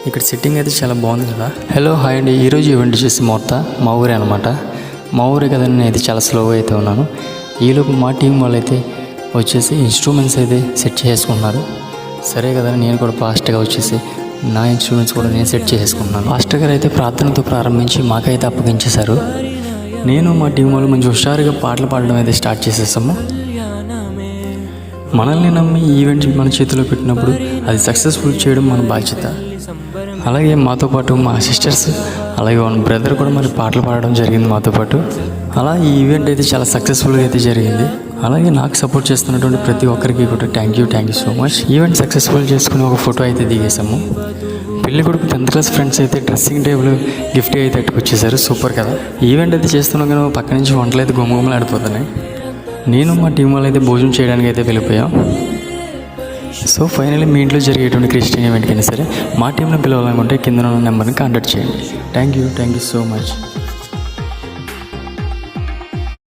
ఇక్కడ సెట్టింగ్ అయితే చాలా బాగుంది కదా. హలో హాయ్ అండి, ఈరోజు ఈవెంట్ వచ్చేసి మా ఊరే అనమాట. మా ఊరే కదా, నేను అయితే చాలా స్లోగా అయితే ఉన్నాను. ఈలోపు మా టీం వాళ్ళు అయితే వచ్చేసి ఇన్స్ట్రుమెంట్స్ అయితే సెట్ చేసుకున్నారు. సరే కదా, నేను కూడా ఫాస్ట్గా వచ్చేసి నా ఇన్స్ట్రుమెంట్స్ కూడా నేను సెట్ చేసుకుంటున్నాను. మాస్టర్ గారు అయితే ప్రార్థనతో ప్రారంభించి మాకైతే అప్పగించేశారు. నేను మా టీం వాళ్ళు మంచి హుషారుగా పాటలు పాడడం అయితే స్టార్ట్ చేసేసాము. మనల్ని నమ్మి ఈవెంట్ మన చేతిలో పెట్టినప్పుడు అది సక్సెస్ఫుల్ చేయడం మన బాధ్యత. అలాగే మాతో పాటు మా సిస్టర్స్ అలాగే వన్ బ్రదర్ కూడా మరి పాటలు పాడడం జరిగింది మాతో పాటు. అలా ఈ ఈవెంట్ అయితే చాలా సక్సెస్ఫుల్గా అయితే జరిగింది. అలాగే నాకు సపోర్ట్ చేస్తున్నటువంటి ప్రతి ఒక్కరికి కూడా thank you so much. Event successful చేసుకుని ఒక ఫోటో అయితే దిగేసాము. పెళ్లి కొడుకు 10th క్లాస్ ఫ్రెండ్స్ అయితే డ్రెస్సింగ్ టేబుల్ గిఫ్ట్ అయితే వచ్చేసారు. సూపర్ కదా. ఈవెంట్ అయితే చేస్తున్నాం కానీ పక్క నుంచి వంటలు అయితే గుమ్మగుమ్మలు ఆడిపోతున్నాయి. నేను మా టీం వాళ్ళు అయితే భోజనం చేయడానికి అయితే వెళ్ళిపోయాం. సో ఫైనల్లీ మీ ఇంట్లో జరిగేటువంటి క్రిస్టియన్ ఈవెంట్కైనా సరే మా టీంలో పిలవాలనుకుంటే కింద ఉన్న నెంబర్ని కాంటాక్ట్ చేయండి. Thank you so much.